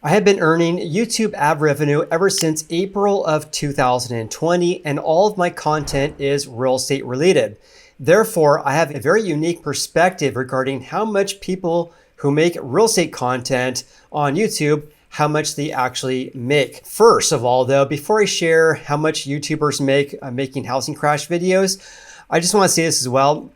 I have been earning YouTube ad revenue ever since April of 2020, and all of my content is real estate related. Therefore, I have a very unique perspective regarding how much people who make real estate content on YouTube, how much they actually make. First of all, though, before I share how much YouTubers make making housing crash videos, I just want to say this as well.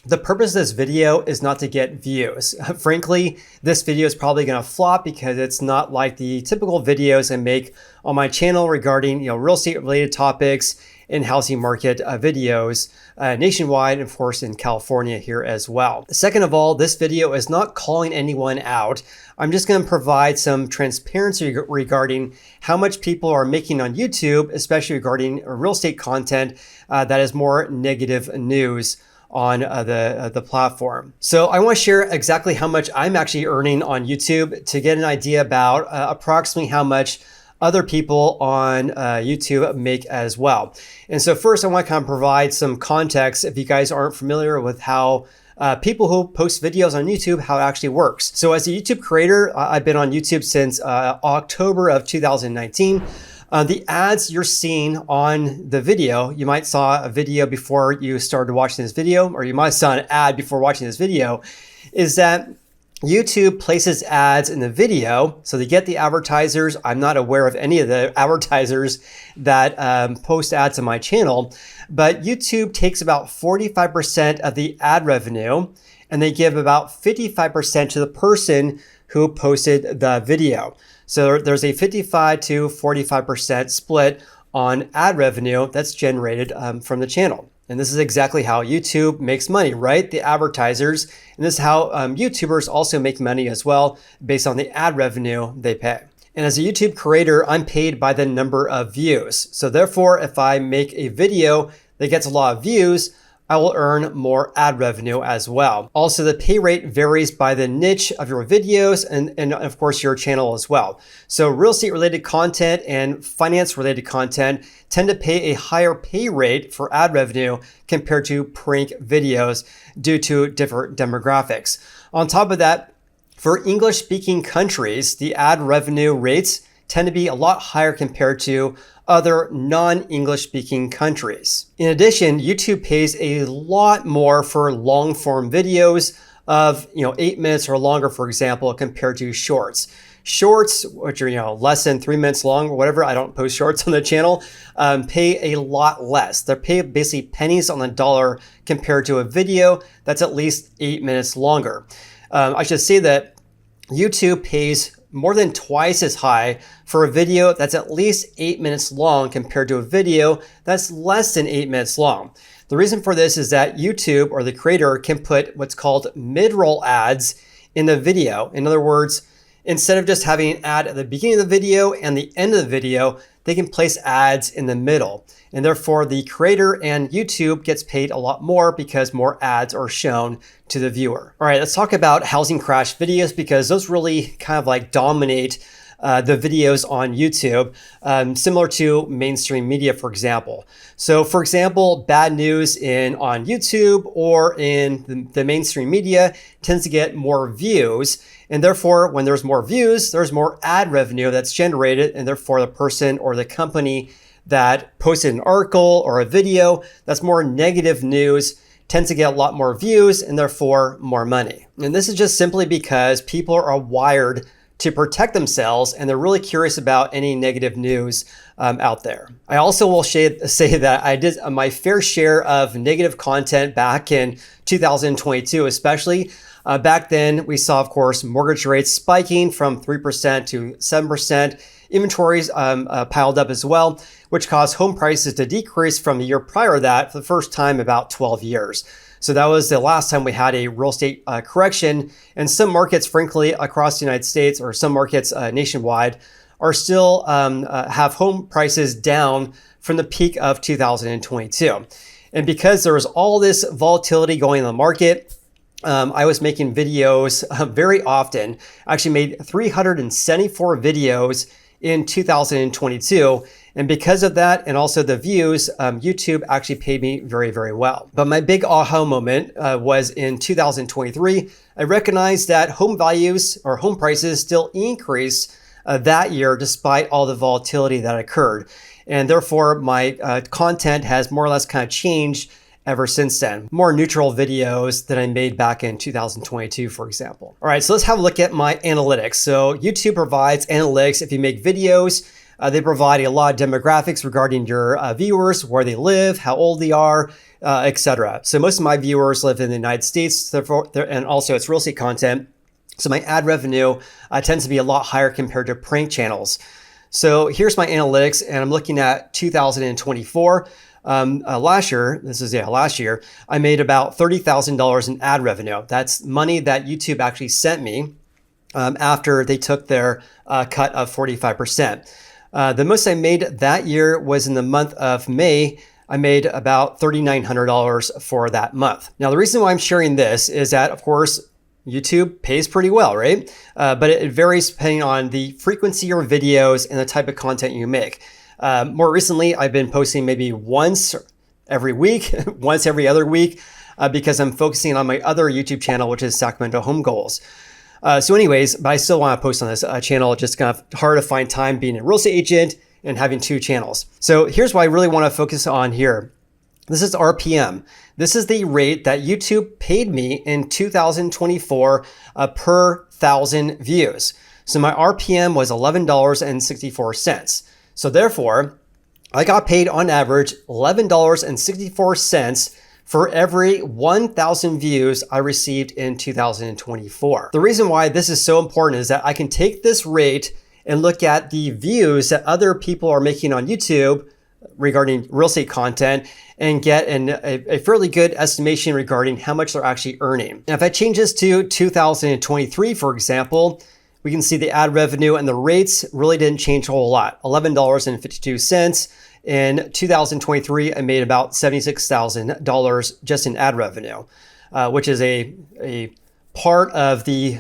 The purpose of this video is not to get views. Frankly, this video is probably going to flop because it's not like the typical videos I make on my channel regarding real estate related topics and housing market videos nationwide, and of course in California here as well. Second of all, this video is not calling anyone out. I'm just going to provide some transparency regarding how much people are making on YouTube, especially regarding real estate content that is more negative news on the platform. So I want to share exactly how much I'm actually earning on YouTube to get an idea about approximately how much other people on YouTube make as well. And so first I want to kind of provide some context if you guys aren't familiar with how people who post videos on YouTube, how it actually works. So as a YouTube creator, I've been on YouTube since October of 2019. The ads you're seeing on the video, you might saw a video before you started watching this video, or you might have saw an ad before watching this video, is that YouTube places ads in the video. So they get the advertisers. I'm not aware of any of the advertisers that post ads on my channel, but YouTube takes about 45% of the ad revenue and they give about 55% to the person who posted the video. So there's a 55 to 45% split on ad revenue that's generated from the channel. And this is exactly how YouTube makes money, right? The advertisers. And this is how YouTubers also make money as well based on the ad revenue they pay. And as a YouTube creator, I'm paid by the number of views. So therefore, if I make a video that gets a lot of views, I will earn more ad revenue as well. Also, the pay rate varies by the niche of your videos and of course your channel as well. So real estate related content and finance related content tend to pay a higher pay rate for ad revenue compared to prank videos due to different demographics. On top of that, for English speaking countries, the ad revenue rates tend to be a lot higher compared to other non-English speaking countries. In addition, YouTube pays a lot more for long form videos of 8 minutes or longer, for example, compared to shorts. Shorts, which are less than 3 minutes long or whatever, I don't post shorts on the channel, pay a lot less. They're paid basically pennies on the dollar compared to a video that's at least 8 minutes longer. I should say that YouTube pays more than twice as high for a video that's at least 8 minutes long compared to a video that's less than 8 minutes long. The reason for this is that YouTube or the creator can put what's called mid-roll ads in the video. In other words, instead of just having an ad at the beginning of the video and the end of the video, they can place ads in the middle. And therefore the creator and YouTube gets paid a lot more because more ads are shown to the viewer. All right, let's talk about housing crash videos because those really kind of like dominate the videos on YouTube, similar to mainstream media, for example. So for example, bad news on YouTube or in the mainstream media tends to get more views. And therefore, when there's more views, there's more ad revenue that's generated. And therefore the person or the company that posted an article or a video that's more negative news tends to get a lot more views and therefore more money. And this is just simply because people are wired to protect themselves and they're really curious about any negative news out there. I also will say that I did my fair share of negative content back in 2022, especially. Back then, we saw, of course, mortgage rates spiking from 3% to 7%. Inventories piled up as well, which caused home prices to decrease from the year prior to that for the first time in about 12 years. So that was the last time we had a real estate correction. And some markets, frankly, across the United States or some markets nationwide are still have home prices down from the peak of 2022. And because there was all this volatility going in the market, I was making videos very often. I actually made 374 videos in 2022. And because of that, and also the views, YouTube actually paid me very, very well. But my big aha moment was in 2023. I recognized that home values or home prices still increased that year, despite all the volatility that occurred. And therefore, my content has more or less kind of changed ever since then. More neutral videos that I made back in 2022, for example. All right, so let's have a look at my analytics. So YouTube provides analytics if you make videos. They provide a lot of demographics regarding your viewers, where they live, how old they are, etc. So most of my viewers live in the United States, and also it's real estate content. So my ad revenue tends to be a lot higher compared to prank channels. So here's my analytics, and I'm looking at 2024. Last year, I made about $30,000 in ad revenue. That's money that YouTube actually sent me after they took their cut of 45%. The most I made that year was in the month of May. I made about $3,900 for that month. Now, the reason why I'm sharing this is that, of course, YouTube pays pretty well, right? But it varies depending on the frequency of videos and the type of content you make. More recently, I've been posting maybe once every week, once every other week, because I'm focusing on my other YouTube channel, which is Sacramento Home Goals. So anyways, but I still want to post on this channel. It's just kind of hard to find time being a real estate agent and having two channels. So here's what I really want to focus on here. This is RPM. This is the rate that YouTube paid me in 2024 per 1,000 views. So my RPM was $11.64. So therefore, I got paid on average $11.64 for every 1,000 views I received in 2024. The reason why this is so important is that I can take this rate and look at the views that other people are making on YouTube regarding real estate content and get a fairly good estimation regarding how much they're actually earning. And if I change this to 2023, for example, we can see the ad revenue and the rates really didn't change a whole lot. $11.52. In 2023, I made about $76,000 just in ad revenue, which is a part of the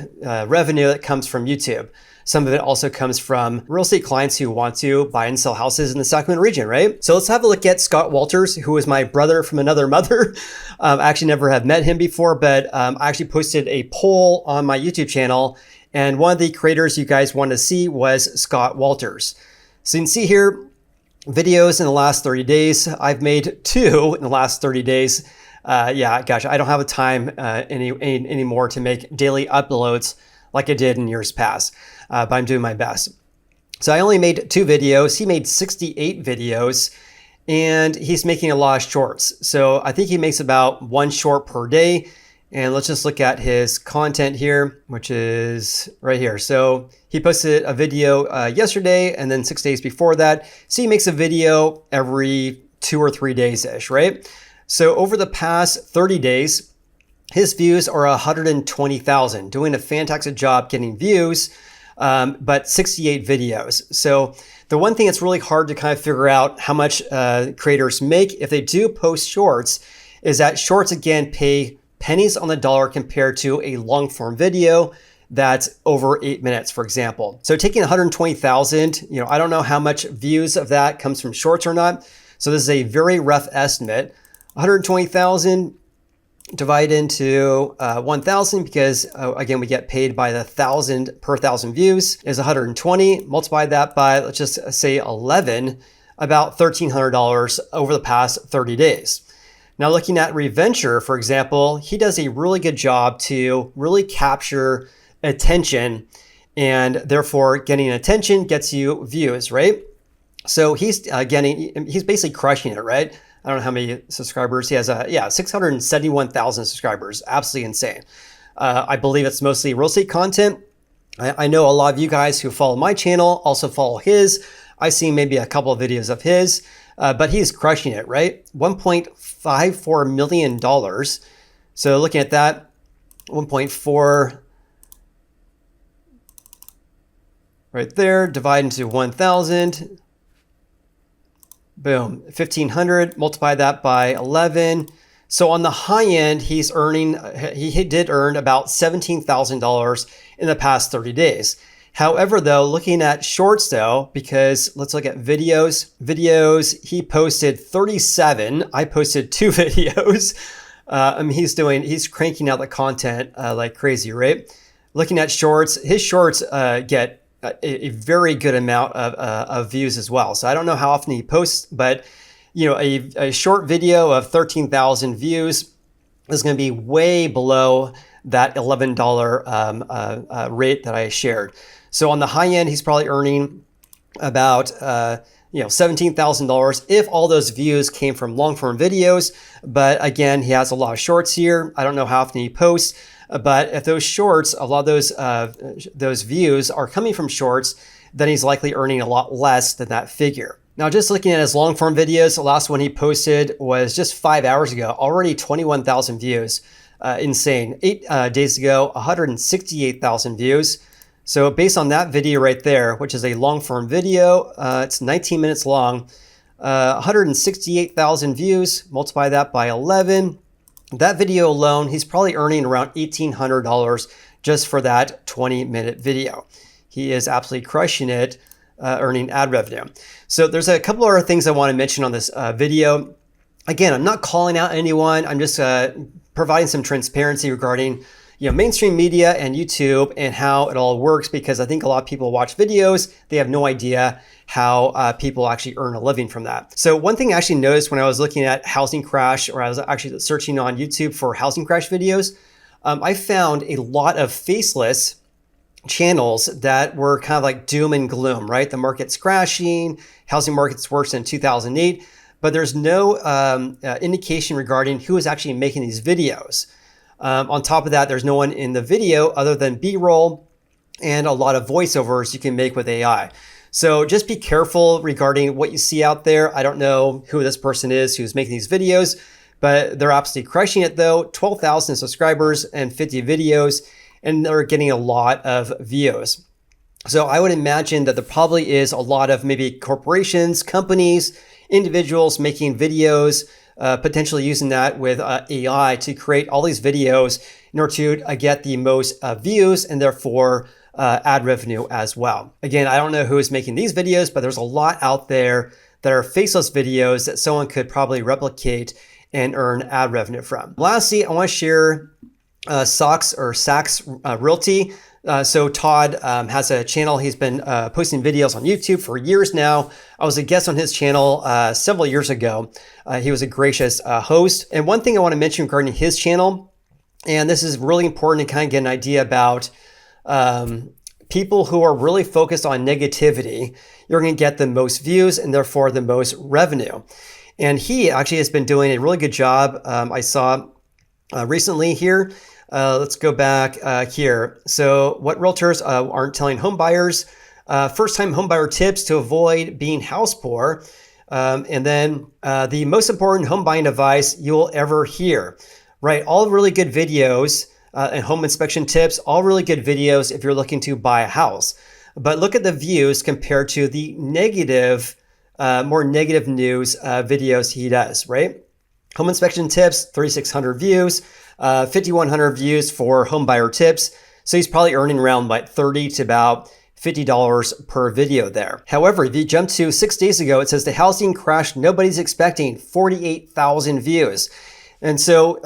revenue that comes from YouTube. Some of it also comes from real estate clients who want to buy and sell houses in the Sacramento region, right? So let's have a look at Scott Walters, who is my brother from another mother. I actually never have met him before, but I actually posted a poll on my YouTube channel, and one of the creators you guys wanted to see was Scott Walters. So you can see here, videos in the last 30 days. I've made 2 in the last 30 days. Yeah, gosh, I don't have the time anymore to make daily uploads like I did in years past, but I'm doing my best. So I only made 2 videos. He made 68 videos, and he's making a lot of shorts. So I think he makes about 1 short per day. And let's just look at his content here, which is right here. So he posted a video yesterday and then 6 days before that. So he makes a video every 2 or 3 days-ish, right? So over the past 30 days, his views are 120,000, doing a fantastic job getting views, but 68 videos. So the one thing that's really hard to kind of figure out how much creators make if they do post shorts is that shorts, again, pay pennies on the dollar compared to a long form video that's over 8 minutes, for example. So taking 120,000, I don't know how much views of that comes from shorts or not. So this is a very rough estimate. 120,000 divided into 1,000 because again, we get paid by the 1,000 per 1,000 views is 120. Multiply that by, let's just say 11, about $1,300 over the past 30 days. Now, looking at Reventure, for example, he does a really good job to really capture attention, and therefore getting attention gets you views, right? So he's basically crushing it, right? I don't know how many subscribers he has. 671,000 subscribers. Absolutely insane. I believe it's mostly real estate content. I know a lot of you guys who follow my channel also follow his. I've seen maybe a couple of videos of his. But he's crushing it, right? $1.54 million. So looking at that, 1.4 right there, divide into 1,000. Boom, 1,500, multiply that by 11. So on the high end, he did earn about $17,000 in the past 30 days. However, though, looking at shorts though, because let's look at videos. Videos, he posted 37. I posted 2 videos. He's cranking out the content like crazy, right? Looking at shorts, his shorts get a very good amount of views as well. So I don't know how often he posts, but a short video of 13,000 views is going to be way below that $11 rate that I shared. So on the high end, he's probably earning about $17,000 if all those views came from long form videos. But again, he has a lot of shorts here. I don't know how often he posts, but if those shorts, a lot of those views are coming from shorts, then he's likely earning a lot less than that figure. Now, just looking at his long form videos, the last one he posted was just 5 hours ago, already 21,000 views. Insane. 8 days ago, 168,000 views. So based on that video right there, which is a long form video, it's 19 minutes long, 168,000 views, multiply that by 11. That video alone, he's probably earning around $1,800 just for that 20-minute video. He is absolutely crushing it, earning ad revenue. So there's a couple other things I want to mention on this video. Again, I'm not calling out anyone. I'm just providing some transparency regarding mainstream media and YouTube and how it all works, because I think a lot of people watch videos, they have no idea how people actually earn a living from that. So one thing I actually noticed when I was looking at housing crash, or I was actually searching on YouTube for housing crash videos, I found a lot of faceless channels that were kind of like doom and gloom, right? The market's crashing, housing market's worse than 2008, but there's no indication regarding who is actually making these videos. On top of that, there's no one in the video other than B-roll and a lot of voiceovers you can make with AI. So just be careful regarding what you see out there. I don't know who this person is who's making these videos, but they're absolutely crushing it though. 12,000 subscribers and 50 videos, and they're getting a lot of views. So I would imagine that there probably is a lot of maybe corporations, companies, individuals making videos, potentially using that with AI to create all these videos in order to get the most views and therefore ad revenue as well. Again, I don't know who is making these videos, but there's a lot out there that are faceless videos that someone could probably replicate and earn ad revenue from. Lastly, I want to share Sac's Realty. So Todd has a channel. He's been posting videos on YouTube for years now. I was a guest on his channel several years ago. He was a gracious host. And one thing I want to mention regarding his channel, and this is really important to kind of get an idea about people who are really focused on negativity, you're going to get the most views and therefore the most revenue. And he actually has been doing a really good job. I saw recently here. Let's go back here. So what realtors aren't telling home buyers, first-time home buyer tips to avoid being house poor. And then the most important home buying advice you'll ever hear, right? All really good videos and home inspection tips, all really good videos if you're looking to buy a house. But look at the views compared to the negative, more negative news videos he does, right? Home inspection tips, 3,600 views. 5,100 views for home buyer tips. So he's probably earning around like $30 to about $50 per video there. However, if you jump to 6 days ago, it says the housing crash nobody's expecting, 48,000 views. And so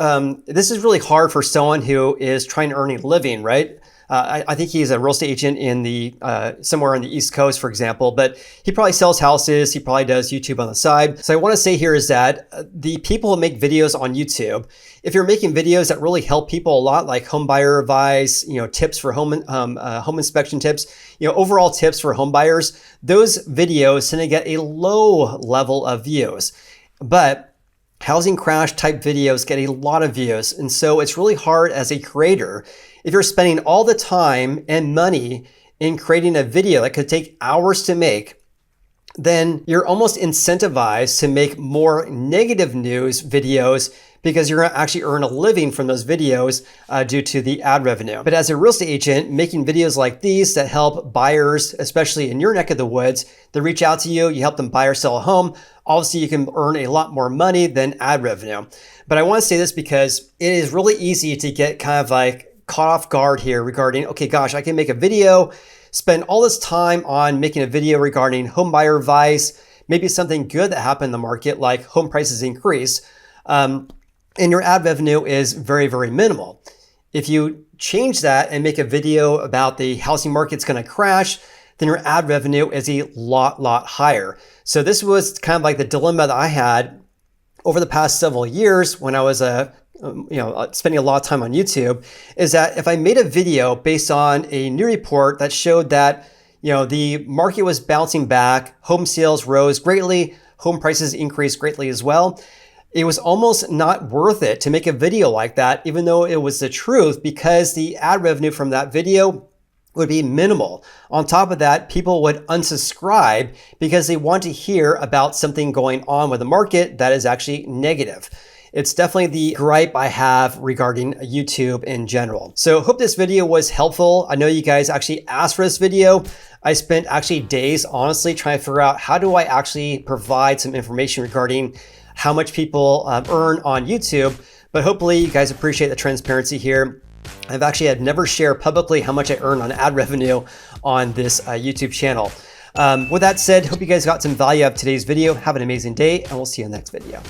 this is really hard for someone who is trying to earn a living, right? I think he's a real estate agent in the somewhere on the East Coast, for example, but he probably sells houses. He probably does YouTube on the side. So I want to say here is that the people who make videos on YouTube, if you're making videos that really help people a lot, like home buyer advice, tips for home inspection tips, overall tips for home buyers, those videos tend to get a low level of views. But housing crash type videos get a lot of views. And so it's really hard as a creator. If you're spending all the time and money in creating a video that could take hours to make, then you're almost incentivized to make more negative news videos because you're going to actually earn a living from those videos due to the ad revenue. But as a real estate agent, making videos like these that help buyers, especially in your neck of the woods, they reach out to you, you help them buy or sell a home, obviously you can earn a lot more money than ad revenue. But I want to say this because it is really easy to get kind of like caught off guard here regarding, okay, gosh, I can make a video, spend all this time on making a video regarding home buyer advice, maybe something good that happened in the market, like home prices increased, and your ad revenue is very, very minimal. If you change that and make a video about the housing market's going to crash, then your ad revenue is a lot higher. So this was kind of like the dilemma that I had over the past several years when I was spending a lot of time on YouTube, is that if I made a video based on a new report that showed that the market was bouncing back, home sales rose greatly, home prices increased greatly as well, it was almost not worth it to make a video like that, even though it was the truth, because the ad revenue from that video would be minimal. On top of that, people would unsubscribe because they want to hear about something going on with the market that is actually negative. It's definitely the gripe I have regarding YouTube in general. So hope this video was helpful. I know you guys actually asked for this video. I spent actually days honestly trying to figure out how do I actually provide some information regarding how much people earn on YouTube, but hopefully you guys appreciate the transparency here. I've never shared publicly how much I earn on ad revenue on this YouTube channel. With that said, hope you guys got some value out of today's video. Have an amazing day, and we'll see you in the next video.